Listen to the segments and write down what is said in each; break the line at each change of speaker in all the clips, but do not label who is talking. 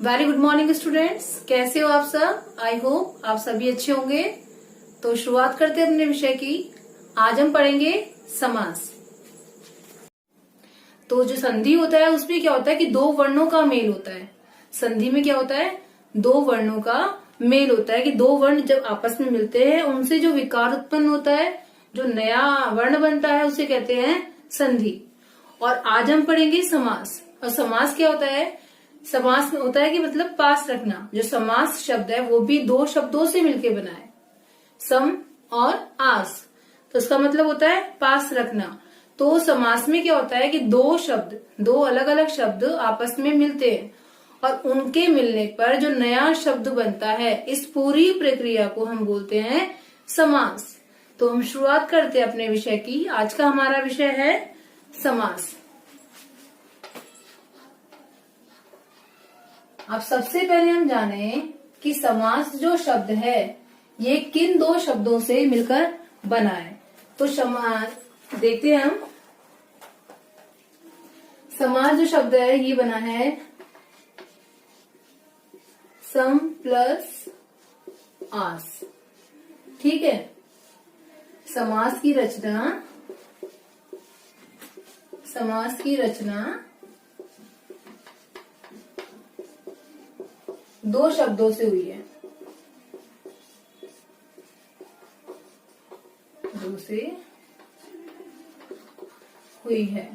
Very good morning students, कैसे हो आप सब। आई होप आप सभी अच्छे होंगे। तो शुरुआत करते हैं अपने विषय की। आज हम पढ़ेंगे समास। तो जो संधि होता है उसमें क्या होता है कि दो वर्णों का मेल होता है। संधि में क्या होता है, दो वर्णों का मेल होता है कि दो वर्ण जब आपस में मिलते हैं उनसे जो विकार उत्पन्न होता है, जो नया वर्ण बनता है उसे कहते हैं संधि। और आज हम पढ़ेंगे समास। और समास क्या होता है, समास में होता है कि मतलब पास रखना। जो समास शब्द है वो भी दो शब्दों से मिलकर बना है, सम और आस। तो इसका मतलब होता है पास रखना। तो समास में क्या होता है कि दो शब्द, दो अलग अलग शब्द आपस में मिलते हैं और उनके मिलने पर जो नया शब्द बनता है, इस पूरी प्रक्रिया को हम बोलते हैं समास। तो हम शुरुआत करते हैं अपने विषय की। आज का हमारा विषय है समास। अब सबसे पहले हम जाने कि समास जो शब्द है ये किन दो शब्दों से मिलकर बना है। तो समास देखते हैं हम। समास जो शब्द है ये बना है सम प्लस आस। ठीक है। समास की रचना, समास की रचना दो शब्दों से हुई है, दो से हुई है।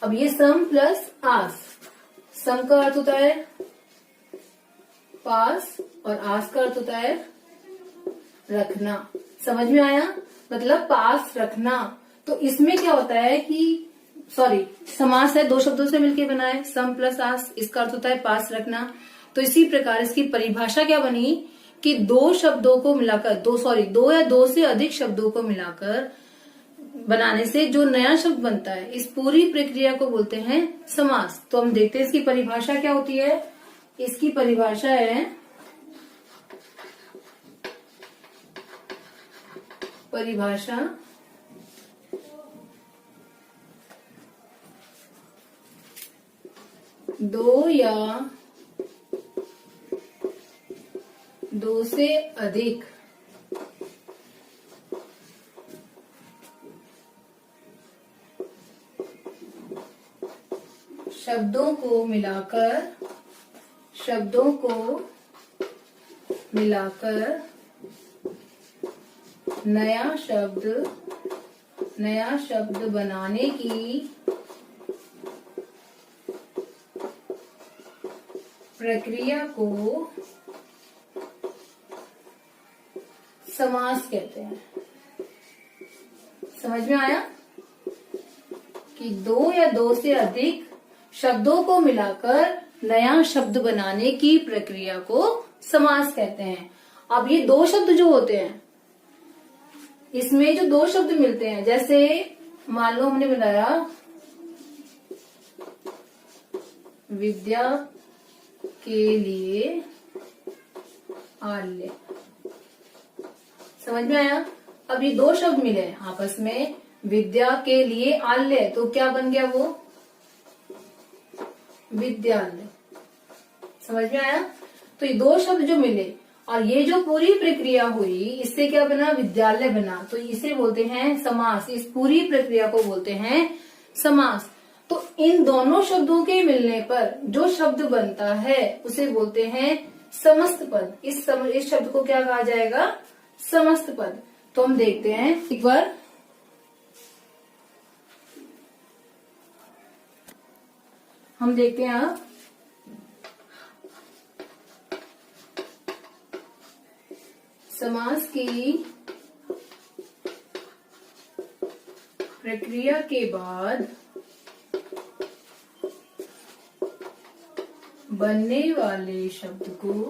अब ये सम प्लस आस, सम का अर्थ होता है पास और आस का अर्थ होता है रखना। समझ में आया, मतलब पास रखना। तो इसमें क्या होता है कि समास है दो शब्दों से मिलकर बना है, सम प्लस आस, इसका अर्थ होता है पास रखना। तो इसी प्रकार इसकी परिभाषा क्या बनी कि दो शब्दों को मिलाकर, दो या दो से अधिक शब्दों को मिलाकर बनाने से जो नया शब्द बनता है, इस पूरी प्रक्रिया को बोलते हैं समास। तो हम देखते हैं इसकी परिभाषा क्या होती है। इसकी परिभाषा है, परिभाषा दो या दो से अधिक शब्दों को मिलाकर नया शब्द बनाने की प्रक्रिया को समास कहते हैं। समझ में आया कि दो या दो से अधिक शब्दों को मिलाकर नया शब्द बनाने की प्रक्रिया को समास कहते हैं। अब ये दो शब्द जो होते हैं, इसमें जो दो शब्द मिलते हैं, जैसे मान लो हमने बनाया विद्या के लिए आल्य। समझ में आया। अब ये दो शब्द मिले आपस में, विद्या के लिए आल्य, तो क्या बन गया वो विद्यालय। समझ में आया। तो ये दो शब्द जो मिले और ये जो पूरी प्रक्रिया हुई, इससे क्या बना, विद्यालय बना। तो इसे बोलते हैं समास। इस पूरी प्रक्रिया को बोलते हैं समास। तो इन दोनों शब्दों के मिलने पर जो शब्द बनता है उसे बोलते हैं समस्त पद। इस शब्द को क्या कहा जाएगा, समस्त पद। तो हम देखते हैं एक बार। हम देखते हैं आप समास की प्रक्रिया के बाद बनने वाले शब्द को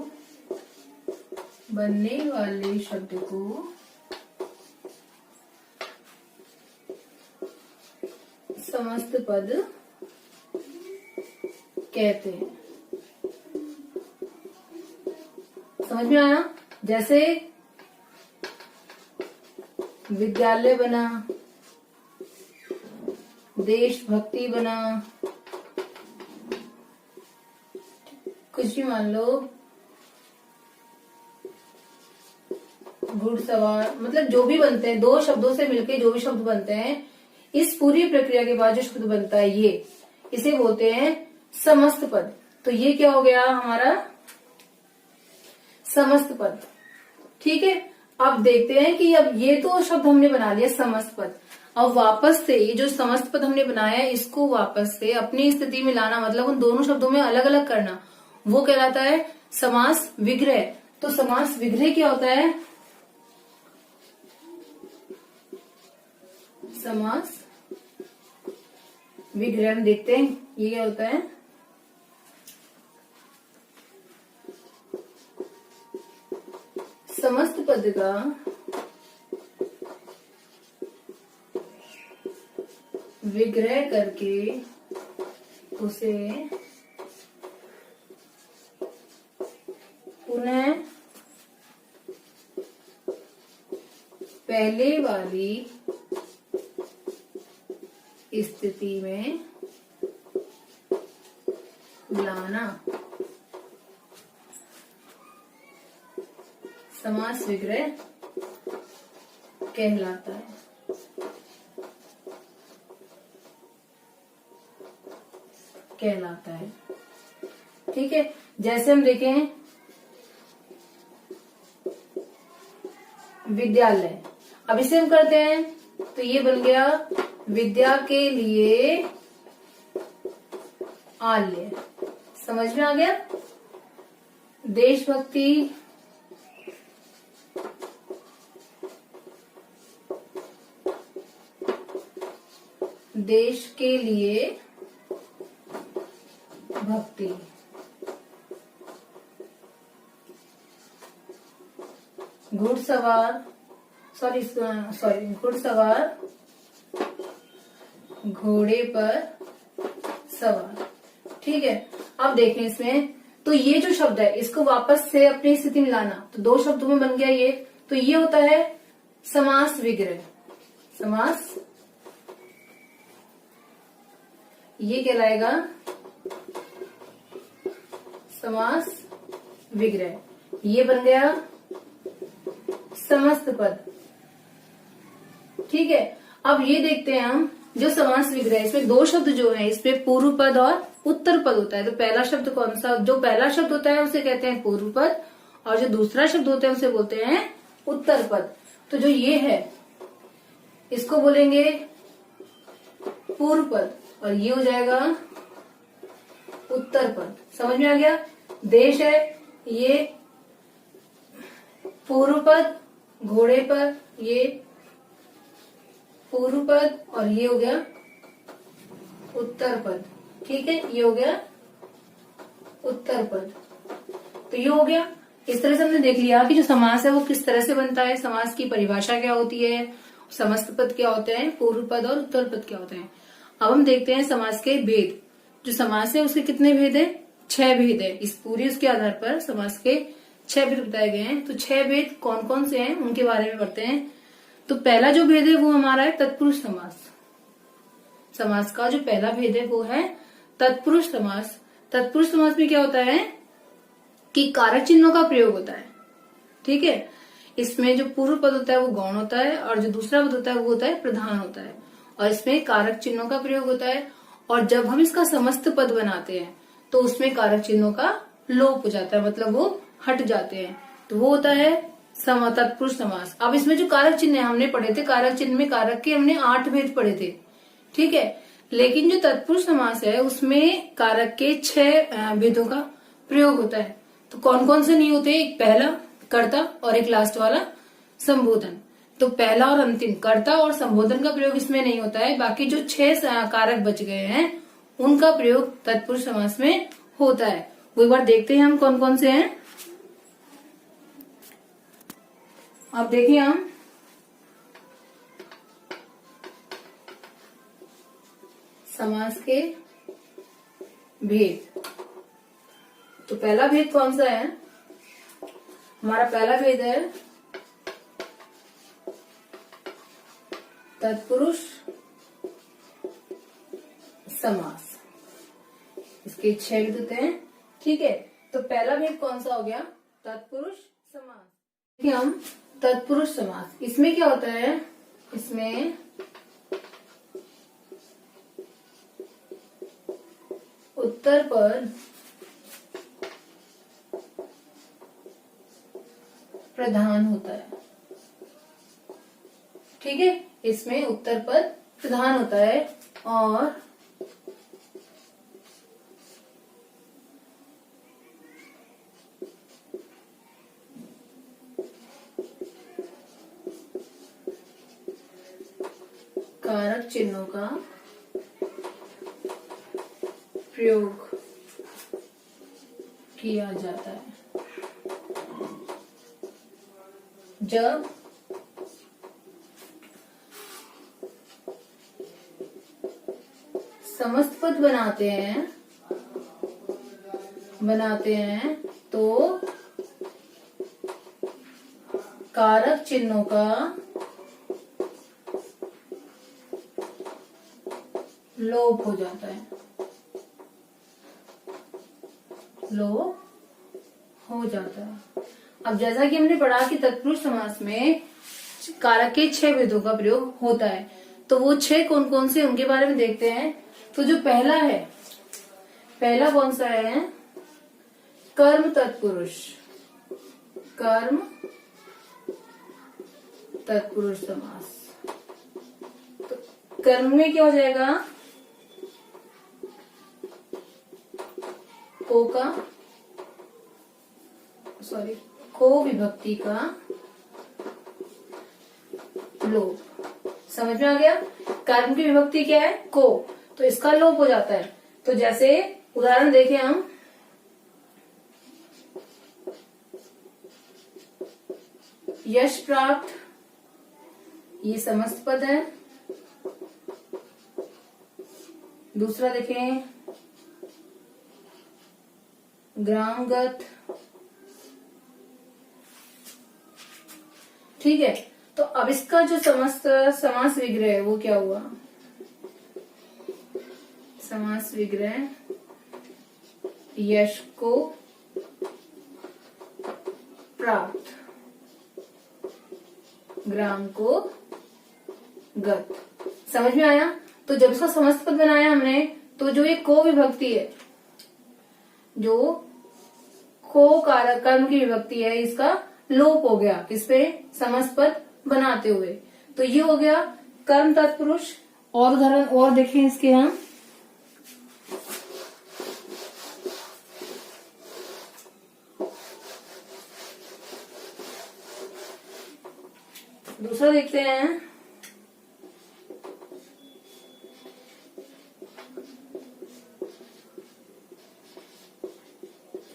समस्त पद कहते हैं। समझ में आया। जैसे विद्यालय बना, देशभक्ति बना, कुछ भी मान लो, घुड़सवार, मतलब जो भी बनते हैं, दो शब्दों से मिलके जो भी शब्द बनते हैं, इस पूरी प्रक्रिया के बाद जो शब्द बनता है ये, इसे बोलते हैं समस्त पद। तो ये क्या हो गया हमारा समस्त पद। ठीक है, अब देखते हैं कि अब ये तो शब्द हमने बना लिया समस्त पद। अब वापस से ये जो समस्त पद हमने बनाया है, इसको वापस से अपनी स्थिति में लाना, मतलब उन दोनों शब्दों में अलग अलग करना, वो कहलाता है समास विग्रह। तो समास विग्रह क्या होता है? समास विग्रह हम देखते हैं ये क्या होता है। समस्त पद का विग्रह करके उसे पुनः पहले वाली स्थिति में लाना समास विग्रह कहलाता है। ठीक है, जैसे हम देखें विद्यालय, अब इसे हम करते हैं तो ये बन गया विद्या के लिए आल्य। समझ में आ गया? देशभक्ति, देश के लिए भक्ति, घुड़सवार, घुड़सवार घोड़े पर सवार। ठीक है, अब देखें इसमें, तो ये जो शब्द है इसको वापस से अपनी स्थिति में लाना, तो दो शब्दों में बन गया ये। तो ये होता है समास विग्रह। समास ये कहलाएगा समास विग्रह। ये बन गया समस्त पद। ठीक है, अब ये देखते हैं हम जो समास विग्रह, इसमें दो शब्द जो है, इसमें पूर्व पद और उत्तर पद होता है। तो पहला शब्द कौन सा? जो पहला शब्द होता है उसे कहते हैं पूर्व पद, और जो दूसरा शब्द होता है उसे बोलते हैं उत्तर पद। तो जो ये है इसको बोलेंगे पूर्व पद, और ये हो जाएगा उत्तर पद। समझ में आ गया? देश है ये पूर्व पद, घोड़े पर ये पूर्व पद, और ये हो गया उत्तर पद। ठीक है, ये हो गया उत्तर पद। तो ये हो गया। इस तरह से हमने देख लिया कि जो समास है वो किस तरह से बनता है, समास की परिभाषा क्या होती है, समस्त पद क्या होते हैं, पूर्व पद और उत्तर पद क्या होते हैं। अब हम देखते हैं समास के भेद। जो समास है उसके कितने भेद है? 6 भेद है। इस पूरी उसके आधार पर समास के 6 भेद बताए गए हैं। तो 6 भेद कौन कौन से हैं उनके बारे में पढ़ते हैं। तो पहला जो भेद है वो हमारा है तत्पुरुष समास। समास का जो पहला भेद है वो है तत्पुरुष समास। तत्पुरुष समास में क्या होता है कि कारक चिन्हों का प्रयोग होता है। ठीक है, इसमें जो पूर्व पद होता है वो गौण होता है, और जो दूसरा पद होता है वो होता है प्रधान होता है, और इसमें कारक चिन्हों का प्रयोग होता है। और जब हम इसका समस्त पद बनाते हैं तो उसमें कारक चिन्हों का लोप हो जाता है, मतलब वो हट जाते हैं। तो वो होता है तत्पुरुष समास। अब इसमें जो कारक चिन्ह हमने पढ़े थे, कारक चिन्ह में कारक के हमने 8 भेद पढ़े थे। ठीक है, लेकिन जो तत्पुरुष समास है उसमें कारक के 6 भेदों का प्रयोग होता है। तो कौन कौन से नहीं होते? एक पहला कर्ता और एक लास्ट वाला संबोधन। तो पहला और अंतिम कर्ता और संबोधन का प्रयोग इसमें नहीं होता है। बाकी जो 6 कारक बच गए हैं उनका प्रयोग तत्पुरुष समास में होता है। वो एक बार देखते हैं हम कौन कौन से हैं। अब देखिए हम समास के भेद। तो पहला भेद कौन सा है? हमारा पहला भेद है तत्पुरुष समास। इसके 6 भेद होते हैं। ठीक है, तो पहला भेद कौन सा हो गया? तत्पुरुष समास। देखिए हम तत्पुरुष समास, इसमें क्या होता है, इसमें उत्तर पद प्रधान होता है। ठीक है, इसमें उत्तर पद प्रधान होता है और कारक चिन्हों का प्रयोग किया जाता है। जब समस्त पद बनाते हैं तो कारक चिन्हों का लोप हो जाता है, लोप हो जाता है। अब जैसा कि हमने पढ़ा कि तत्पुरुष समास में कारक के 6 भेदों का प्रयोग होता है, तो वो 6 कौन कौन से उनके बारे में देखते हैं। तो जो पहला है, पहला कौन सा है? कर्म तत्पुरुष, कर्म तत्पुरुष समास। तो कर्म में क्या हो जाएगा? को विभक्ति का लोप। समझ में आ गया? कर्म की विभक्ति क्या है? को, तो इसका लोप हो जाता है। तो जैसे उदाहरण देखें हम, यश प्राप्त, ये समस्त पद है। दूसरा देखें, ग्रामगत। ठीक है, तो अब इसका जो समस्त समास विग्रह है वो क्या हुआ? समास विग्रह यश को प्राप्त, ग्राम को गत। समझ में आया? तो जब इसका समस्त पद बनाया हमने, तो जो ये को विभक्ति है, जो को कारक कर्म की विभक्ति है, इसका लोप हो गया किस पे? समस्त पद बनाते हुए। तो ये हो गया कर्म तत्पुरुष। और उदाहरण और देखें इसके हम, दूसरा देखते हैं,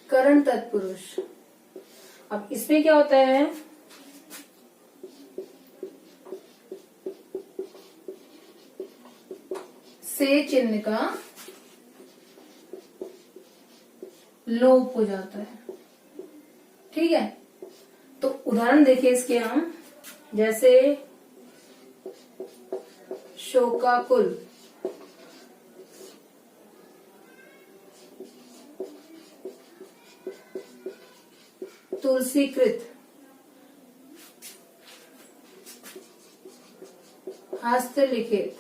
करण तत्पुरुष। अब इसमें क्या होता है? से चिन्ह का लोप हो जाता है। ठीक है, तो उदाहरण देखिए इसके हम, जैसे शोकाकुल, तुलसीकृत, हस्तलिखित।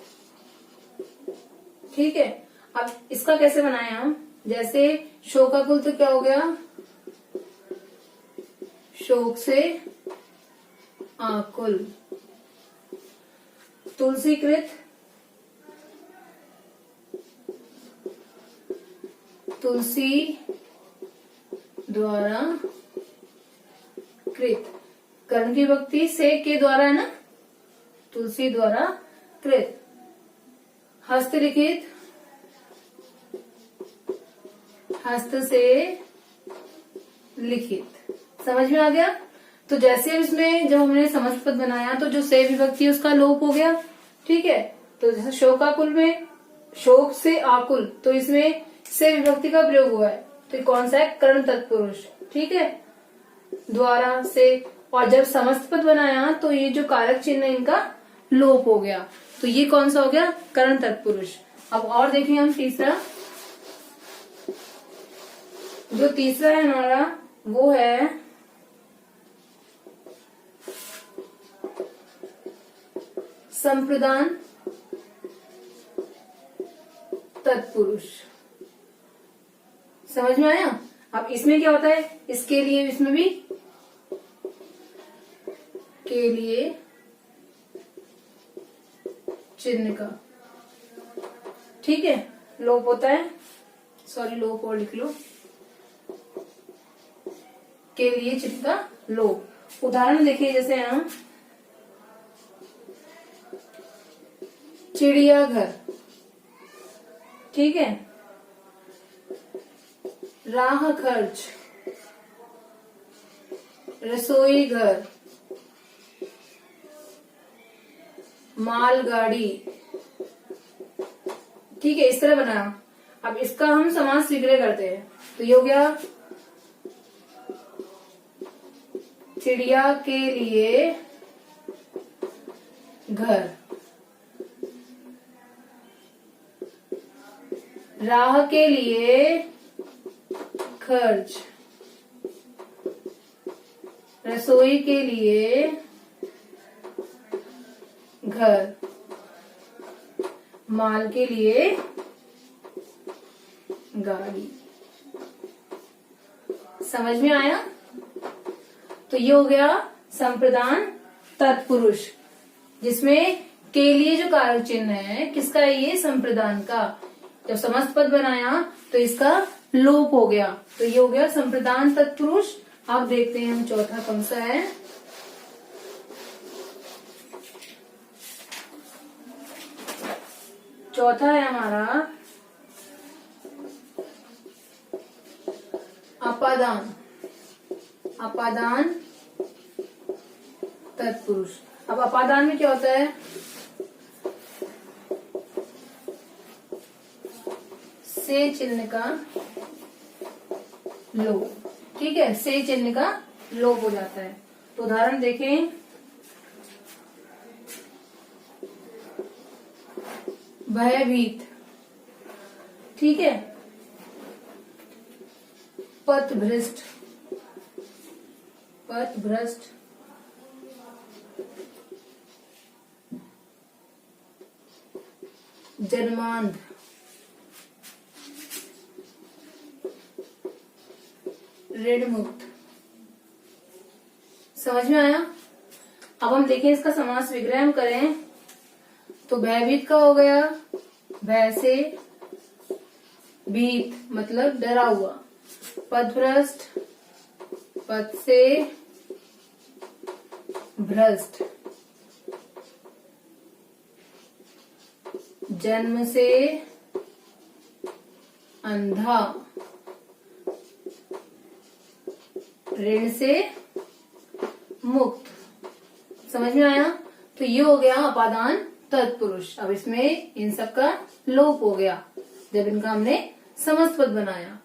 ठीक है, अब इसका कैसे बनाए हम? जैसे शोकाकुल तो क्या हो गया? शोक से आकुल। तुलसीकृत, तुलसी द्वारा कृत। कर्ण की विभक्ति से के द्वारा है ना, तुलसी द्वारा कृत। हस्तलिखित, हस्त से लिखित। समझ में आ गया? तो जैसे इसमें जब हमने समस्त पद बनाया तो जो से विभक्ति है उसका लोप हो गया। ठीक है, तो जैसे शोकाकुल में शोक से आकुल, तो इसमें से विभक्ति का प्रयोग हुआ है, तो ये कौन सा है? कर्ण तत्पुरुष। ठीक है, द्वारा से। और जब समस्त पद बनाया तो ये जो कारक चिन्ह है इनका लोप हो गया, तो ये कौन सा हो गया? कर्ण तत्पुरुष। अब और देखें हम तीसरा, जो तीसरा है हमारा वो है संप्रदान तत्पुरुष। समझ में आया? अब इसमें क्या होता है, इसके लिए इसमें भी के लिए चिन्ह का, ठीक है, लोप होता है, सॉरी लोप और लिख लो, के लिए चिन्ह का लोप। उदाहरण देखिए, जैसे हम चिड़ियाघर, ठीक है, राह खर्च, रसोई घर, मालगाड़ी, ठीक है, इस तरह बना। अब इसका हम समास विग्रह करते हैं, तो ये हो गया चिड़िया के लिए घर, राह के लिए खर्च, रसोई के लिए घर, माल के लिए गाड़ी। समझ में आया? तो ये हो गया संप्रदान तत्पुरुष, जिसमें के लिए जो कारक चिन्ह है किसका है, ये संप्रदान का। जब समस्त पद बनाया तो इसका लोप हो गया, तो ये हो गया संप्रदान तत्पुरुष। अब देखते हैं हम चौथा कौन सा है। चौथा है हमारा अपादान, अपादान तत्पुरुष। अब अपादान में क्या होता है, से चिन्ह का लोप, ठीक है, से चिन्ह का लोप हो जाता है। तो उदाहरण देखें, भयभीत, ठीक है, पथभ्रष्ट, पथभ्रष्ट, जन्मांध, ऋण मुक्त। समझ में आया? अब हम देखें इसका समास विग्रह हम करें तो भयभीत का हो गया, भय से भीत मतलब डरा हुआ, पथभ्रष्ट, पथ से भ्रष्ट, जन्म से अंधा, ऋण से मुक्त। समझ में आया? तो ये हो गया अपादान तत्पुरुष। अब इसमें इन सब का लोप हो गया जब इनका हमने समस्त पद बनाया।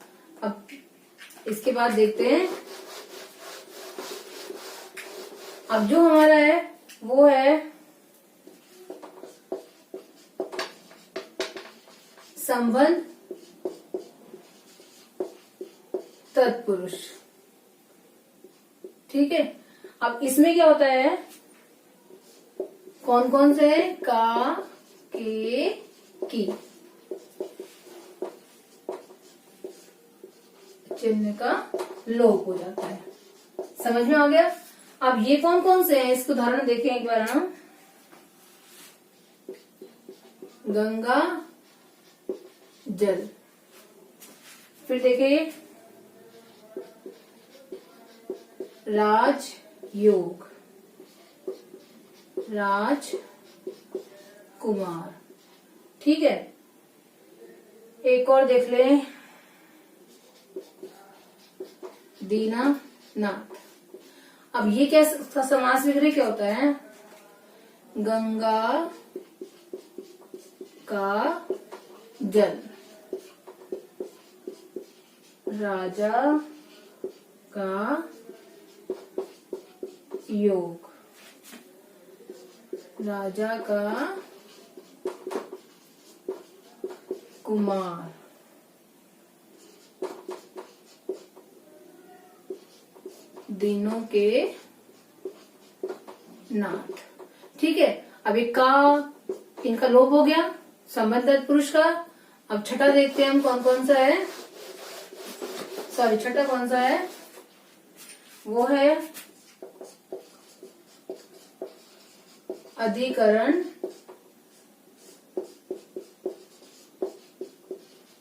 अब इसके बाद देखते हैं, अब जो हमारा है वो है संबंध तत्पुरुष, ठीक है। अब इसमें क्या होता है, कौन कौन से है, का, के, की, चिन्ह का लोप हो जाता है। समझ में आ गया? अब ये कौन कौन से हैं, इसको उदाहरण देखें एक बार हम। गंगा जल, फिर देखिए राज योग, राज कुमार, ठीक है। एक और देख लें, दीनानाथ। अब ये क्या समास विग्रह क्या होता है, गंगा का जल, राजा का योग, राजा का कुमार, दिनों के नाथ। ठीक है, अब एक का इनका लोप हो गया संबंध तत्पुरुष का। अब छठा देखते हैं हम कौन कौन सा है। सॉरी, छठा कौन सा है, वो है अधिकरण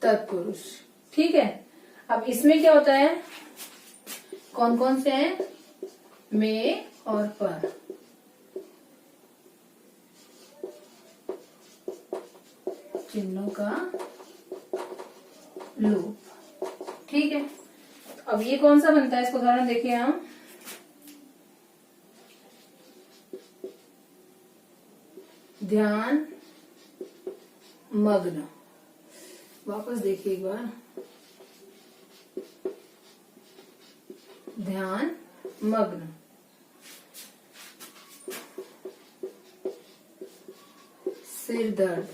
तत्पुरुष। ठीक है, अब इसमें क्या होता है, कौन कौन से हैं, में और पर। चिन्हों का लोप। ठीक है, अब ये कौन सा बनता है, इसको उदाहरण देखिए हम। ध्यान मग्न। वापस देखिए एक बार, ध्यान मग्न। सिर दर्द,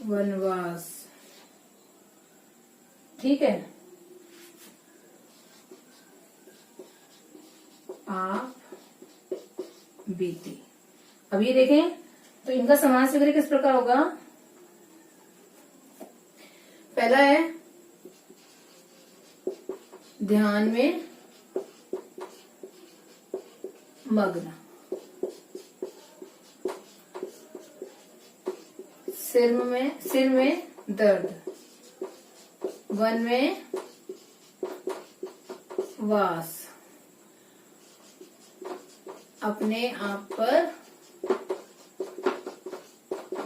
वनवास। ठीक है, आप बीती। अब ये देखें तो इनका समास वगैरह किस प्रकार होगा। पहला है ध्यान में मग्न, सिर में दर्द, वन में वास, अपने आप पर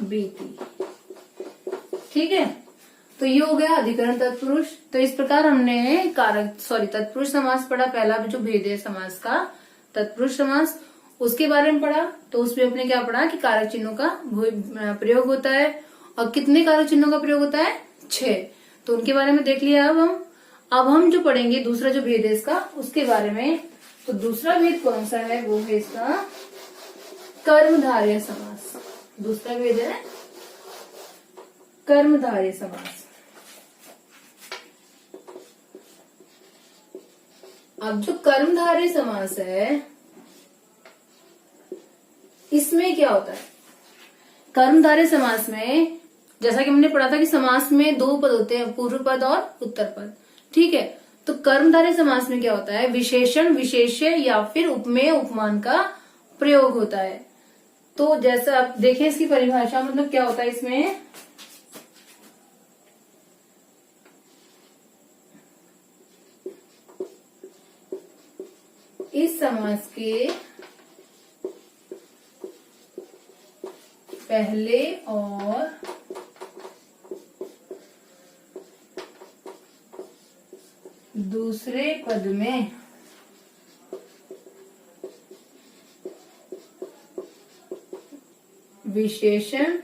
बीती। ठीक है, तो ये हो गया अधिकरण तत्पुरुष। तो इस प्रकार हमने तत्पुरुष समास पढ़ा, पहला जो भेद है समास का तत्पुरुष समास, उसके बारे में पढ़ा। तो उसमें अपने क्या पढ़ा कि कारक चिन्हों का प्रयोग होता है, और कितने कारक चिन्हों का प्रयोग होता है, 6। तो उनके बारे में देख लिया। अब हम जो पढ़ेंगे दूसरा जो भेद है इसका, उसके बारे में। तो दूसरा भेद कौन सा है, वो है इसका कर्मधारय समास। दूसरा भेद है कर्मधारय समास। अब जो कर्मधारय समास है, इसमें क्या होता है, कर्मधारय समास में जैसा कि हमने पढ़ा था कि समास में 2 पद होते हैं, पूर्व पद और उत्तर पद। ठीक है, तो कर्मधारय समास में क्या होता है, विशेषण विशेष्य या फिर उपमेय उपमान का प्रयोग होता है। तो जैसा आप देखें इसकी परिभाषा, मतलब क्या होता है इसमें, इस समास के पहले और दूसरे पद में विशेषण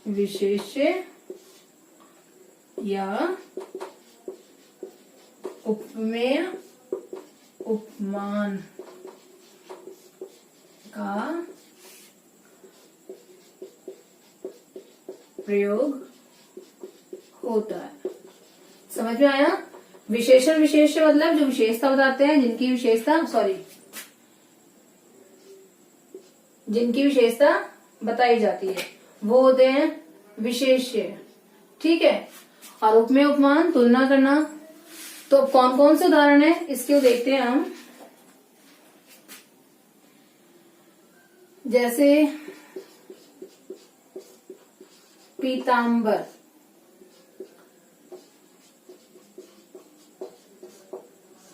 विशेष्य या उपमेय उपमान का प्रयोग होता है। समझ में आया। विशेषण विशेष्य मतलब जो विशेषता बताते हैं, जिनकी विशेषता बताई जाती है, वो होते हैं विशेष्य। ठीक है, और उपमेय उपमान तुलना करना। तो अब कौन कौन से उदाहरण है इसके देखते हैं हम। जैसे पीतांबर,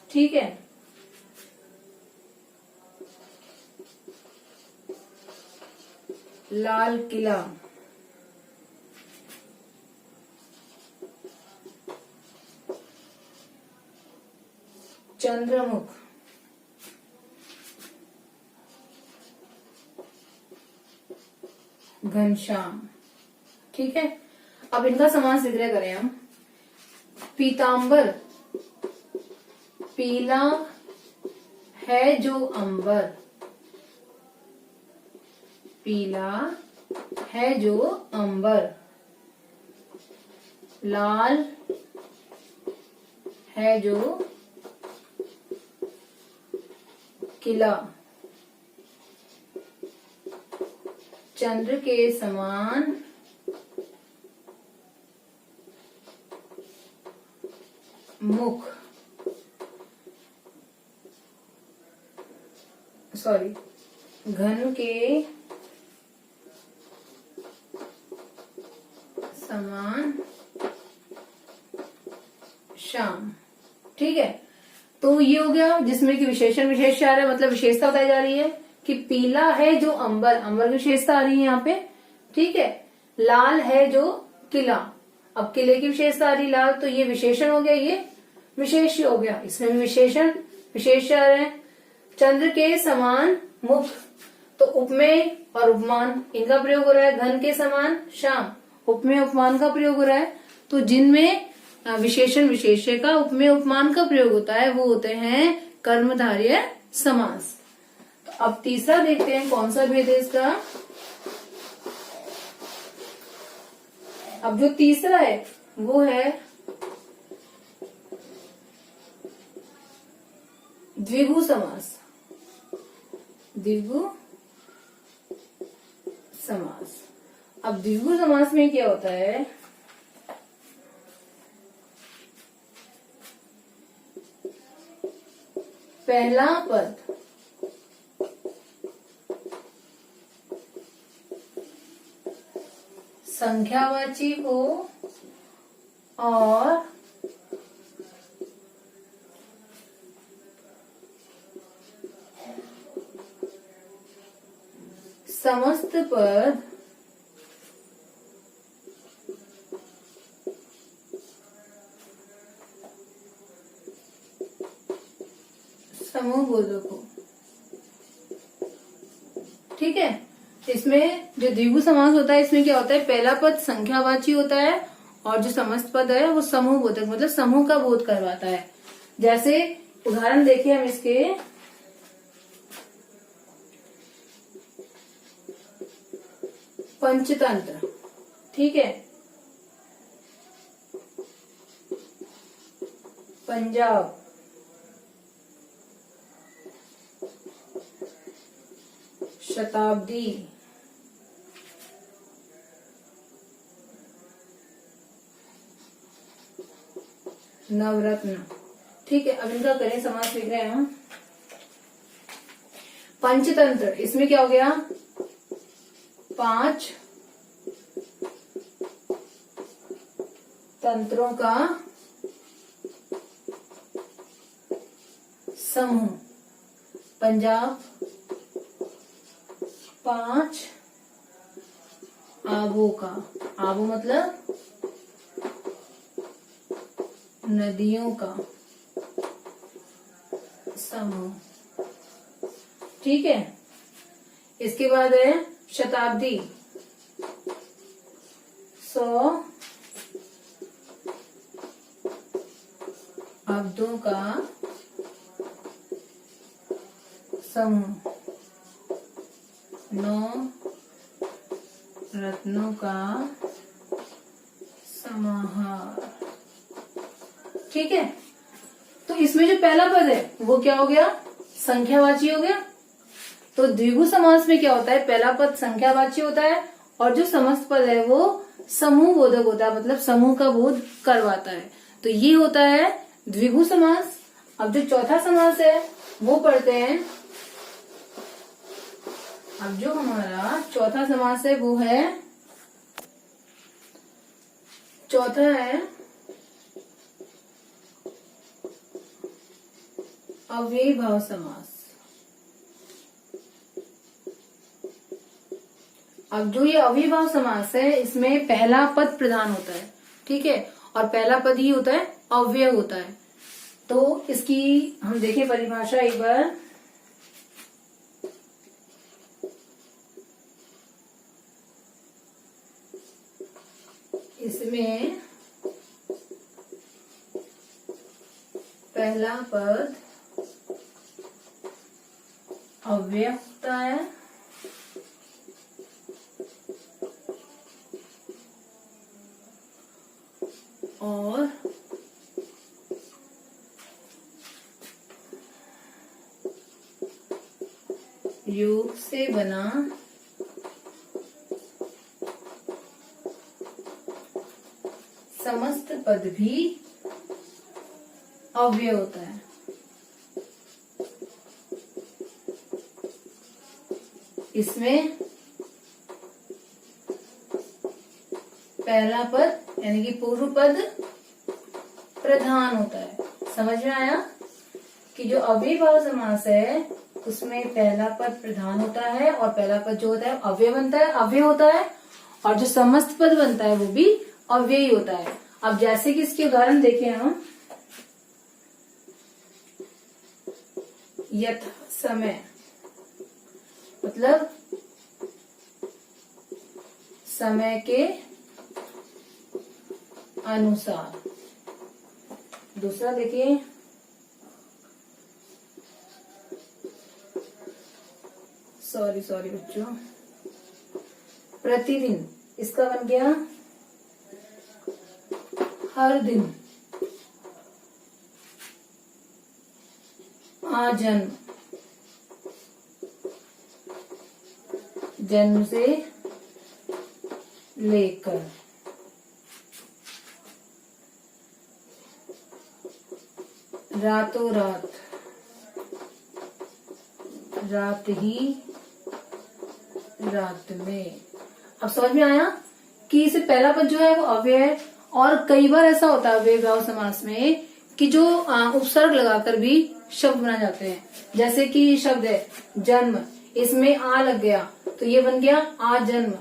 ठीक है, लाल किला, चंद्रमुख, घनश्याम। ठीक है, अब इनका समास विग्रह करें हम। पीतांबर, पीला है जो अंबर, पीला है जो अंबर। लाल है जो किला, चंद्र के समान मुख, घन के समान श्याम। ठीक है, तो ये हो गया जिसमें कि विशेषण विशेष आ रहा है, मतलब विशेषता बताई जा रही है कि पीला है जो अंबर, अंबर की विशेषता आ रही है यहाँ पे। ठीक है, लाल है जो किला, अब किले की विशेषता आ रही लाल, तो ये विशेषण हो गया, ये विशेष हो गया, इसमें भी विशेषण विशेष आ रहे हैं। चंद्र के समान मुख, तो उपमेय और उपमान इनका प्रयोग हो रहा है। घन के समान श्याम, उपमेय उपमान का प्रयोग हो रहा है। तो जिनमें विशेषण विशेष्य का उपमेय उपमान का प्रयोग होता है वो होते हैं कर्मधारय समास। तो अब तीसरा देखते हैं कौन सा भेद है इसका। अब जो तीसरा है वो है द्विगु समास। द्विगु समास, अब द्विगु समास में क्या होता है, पहला पद संख्यावाची हो और समस्त पद समूह बोधक हो। ठीक है, इसमें जो द्विगु समास होता है इसमें क्या होता है, पहला पद संख्यावाची होता है और जो समस्त पद है वो समूह बोधक, मतलब समूह का बोध करवाता है। जैसे उदाहरण देखिए हम इसके, पंचतंत्र। ठीक है, पंजाब, शताब्दी, नवरत्न। ठीक है, अब इनका करें समास लिख रहे हैं हम। पंचतंत्र, इसमें क्या हो गया, 5 तंत्रों का समूह। पंजाब, 5 आबों का, आबू मतलब नदियों का समूह। ठीक है, इसके बाद है शताब्दी, 100 अब्दों का समूह, 9 रत्नों का समाहार। ठीक है, तो इसमें जो पहला पद है वो क्या हो गया, संख्यावाची हो गया। तो द्विगु समास में क्या होता है, पहला पद संख्यावाची होता है और जो समस्त पद है वो समूह बोधक होता है, मतलब समूह का बोध करवाता है। तो ये होता है द्विगु समास। अब जो चौथा समास है वो पढ़ते हैं। अब जो हमारा चौथा समास है वो है, चौथा है अव्ययीभाव समास। अब जो ये अव्ययीभाव समास है इसमें पहला पद प्रधान होता है। ठीक है, और पहला पद ही होता है, अव्यय होता है। तो इसकी हम देखें परिभाषा एक बार। इसमें पहला पद अव्यय होता है और योग से बना समस्त पद भी अव्यय होता है। इसमें पहला पद यानी कि पूर्व पद प्रधान होता है। समझ में आया कि जो अव्ययीभाव समास है उसमें पहला पद प्रधान होता है और पहला पद जो होता है अव्यय होता है और जो समस्त पद बनता है वो भी अव्ययी होता है। अब जैसे कि इसके उदाहरण देखें हम, यथ समय मतलब समय के अनुसार। दूसरा देखिए, सॉरी बच्चों, प्रतिदिन, इसका बन गया हर दिन। आजन्म, जन्म से लेकर। रातों रात, रात ही रात में। अब समझ में आया कि इसे पहला पद जो है वो अव्यय है और कई बार ऐसा होता है अव्ययीभाव समास में कि जो उपसर्ग लगाकर भी शब्द बनाए जाते हैं। जैसे कि शब्द है जन्म, इसमें आ लग गया तो ये बन गया आजन्म।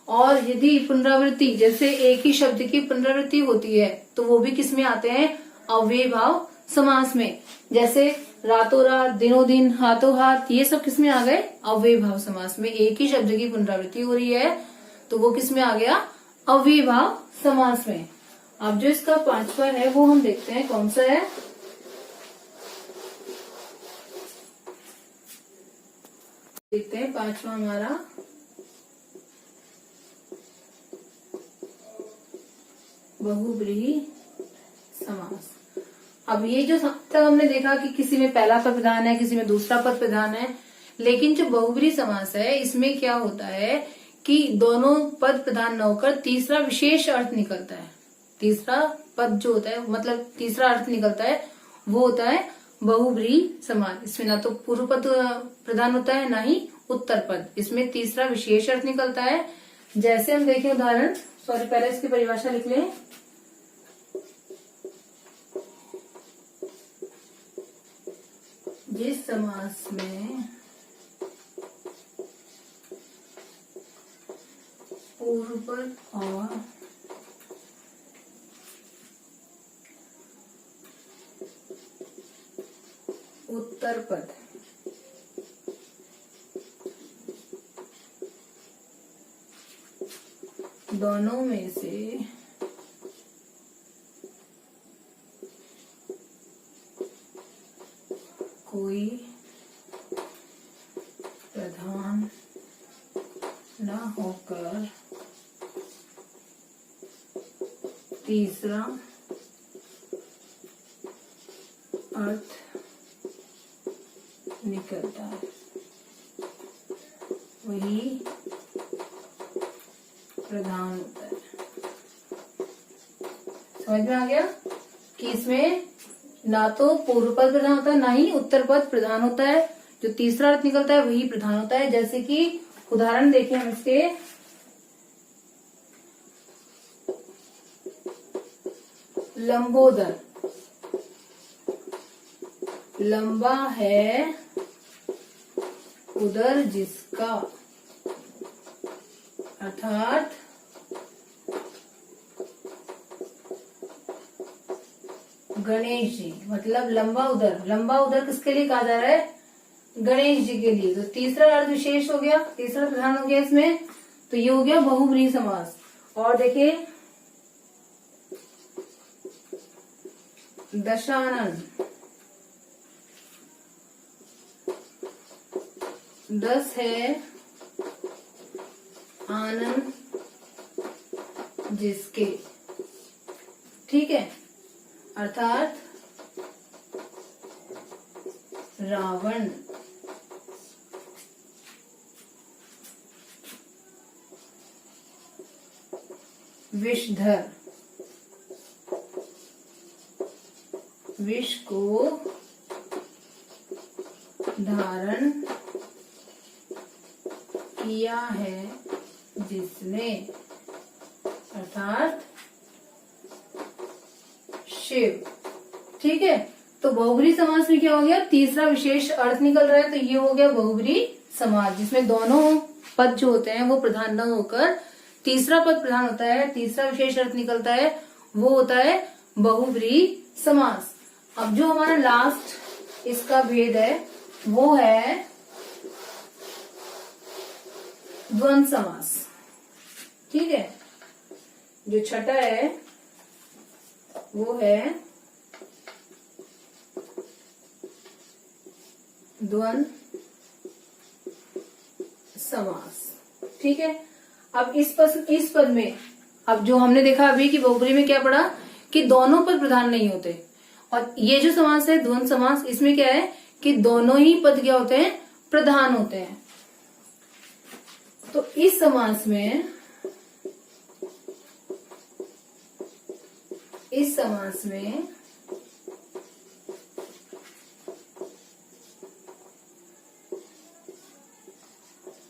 और यदि पुनरावृत्ति, जैसे एक ही शब्द की पुनरावृत्ति होती है तो वो भी किसमें आते हैं, अव्ययीभाव समास में। जैसे रातों रात, दिनों दिन, हाथों हाथ, ये सब किसमें आ गए, अव्ययीभाव समास में। एक ही शब्द की पुनरावृत्ति हो रही है तो वो किसमें आ गया, अव्ययीभाव समास में। अब जो इसका पांचवा है वो हम देखते हैं कौन सा है। देखते हैं पांचवा हमारा बहुब्रीहि समास। अब ये जो तक हमने देखा कि किसी में पहला पद प्रधान है, किसी में दूसरा पद प्रधान है, लेकिन जो बहुब्रीहि समास है इसमें क्या होता है कि दोनों पद प्रधान न होकर तीसरा विशेष अर्थ निकलता है। तीसरा पद जो होता है मतलब तीसरा अर्थ निकलता है वो होता है बहुब्रीहि समास। इसमें ना तो पूर्व पद प्रधान होता है ना ही उत्तर पद, इसमें तीसरा विशेष अर्थ निकलता है। जैसे हम देखें उदाहरण, पहले इसकी परिभाषा लिख लें। जिस समास में पूर्व पद और उत्तर पद दोनों में से कोई प्रधान न होकर तीसरा अर्थ निकलता है, वही प्रधान होता है। समझ में आ गया कि इसमें ना तो पूर्व पद प्रधान होता है ना ही उत्तर पद प्रधान होता है, जो तीसरा अर्थ निकलता है वही प्रधान होता है। जैसे कि उदाहरण देखें हम इसके, लंबोदर, लंबा है उदर जिसका, अर्थात गणेश जी, मतलब लंबा उदर किसके लिए कहा जा रहा है, गणेश जी के लिए। तो तीसरा अर्थ विशेष हो गया, तीसरा प्रधान हो गया इसमें, तो ये हो गया बहुब्रीहि समास। और देखिए दशानन, 10 है आनंद जिसके, ठीक है, अर्थात रावण विषधर, विष को धारण किया है जिसने, अर्थात शिव। ठीक है, तो बहुब्री समास में क्या हो गया, तीसरा विशेष अर्थ निकल रहा है, तो ये हो गया बहुब्री समास, जिसमें दोनों पद जो होते हैं वो प्रधान न होकर तीसरा पद प्रधान होता है, तीसरा विशेष अर्थ निकलता है, वो होता है बहुब्री समास। अब जो हमारा लास्ट इसका भेद है वो है द्वंद्व समास। ठीक है, जो छठा है वो है द्वंद्व समास। ठीक है, अब इस पद में, अब जो हमने देखा अभी कि बहुब्री में क्या पढ़ा कि दोनों पद प्रधान नहीं होते, और ये जो समास है द्वंद्व समास, इसमें क्या है कि दोनों ही पद क्या होते हैं, प्रधान होते हैं। तो इस समास में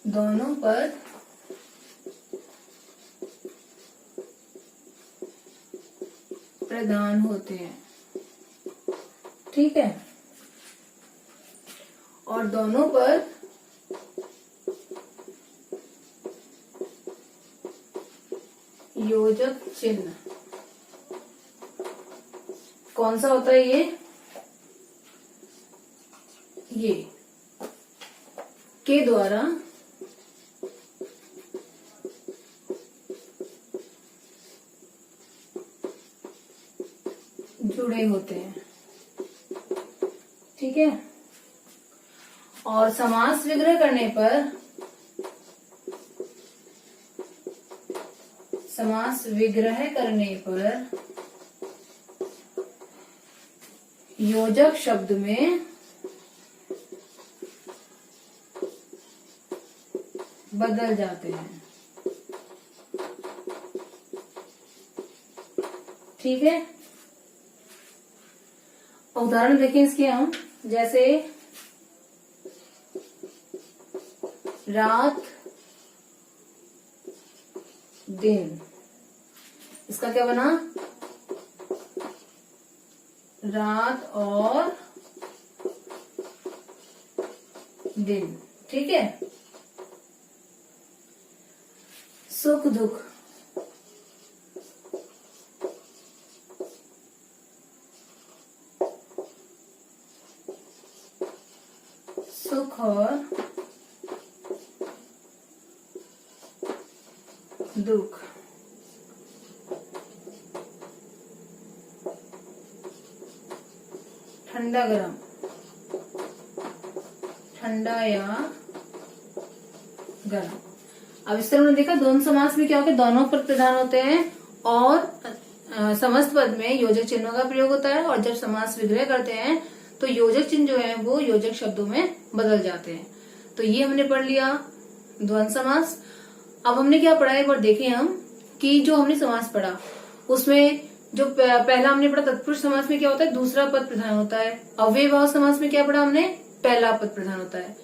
दोनों पद प्रधान होते हैं। ठीक है, और दोनों पद योजक चिन्ह, कौन सा होता है ये के द्वारा जुड़े होते हैं। ठीक है, और समास विग्रह करने पर योजक शब्द में बदल जाते हैं। ठीक है, उदाहरण देखें इसके हम, जैसे रात दिन, इसका क्या बना, रात और दिन। ठीक है, सुख दुख, सुख और दुख, ठंडा गरम, ठंडा या गरम। अब इस तरह हमने देखा द्वंद्व समास में क्या होता है, दोनों पद प्रधान होते हैं और समस्त पद में योजक चिन्हों का प्रयोग होता है, और जब समास विग्रह करते हैं तो योजक चिन्ह जो है वो योजक शब्दों में बदल जाते हैं। तो ये हमने पढ़ लिया द्वंद्व समास। अब हमने क्या पढ़ा, एक बार देखें हम कि जो हमने समास पढ़ा उसमें जो पहला हमने पढ़ा तत्पुरुष समास में क्या होता है, दूसरा पद प्रधान होता है। अव्यय भाव समास में क्या पढ़ा हमने, पहला पद प्रधान होता है।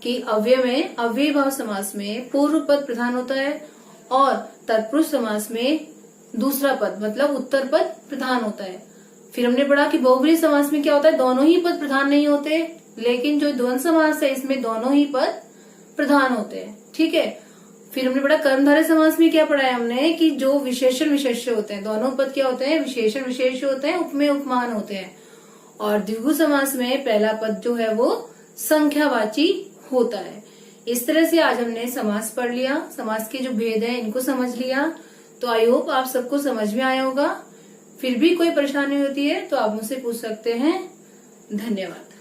कि अव्यय भाव समास में पूर्व पद प्रधान होता है, और तत्पुरुष समास में दूसरा पद मतलब उत्तर पद प्रधान होता है। फिर हमने पढ़ा कि बहुब्री समास में क्या होता है, दोनों ही पद प्रधान नहीं होते, लेकिन जो द्वंद्व समास है इसमें दोनों ही पद प्रधान होते हैं। ठीक है, फिर हमने पढ़ा कर्मधारय समास में क्या पढ़ा है हमने कि जो विशेषण विशेष्य होते हैं, दोनों पद क्या होते हैं, विशेषण विशेष्य होते हैं, उपमेय उपमान होते हैं। और द्विगु समास में पहला पद जो है वो संख्यावाची होता है। इस तरह से आज हमने समास पढ़ लिया, समास के जो भेद है इनको समझ लिया। तो आई होप आप सबको समझ में आया होगा। फिर भी कोई परेशानी होती है तो आप मुझसे पूछ सकते हैं। धन्यवाद।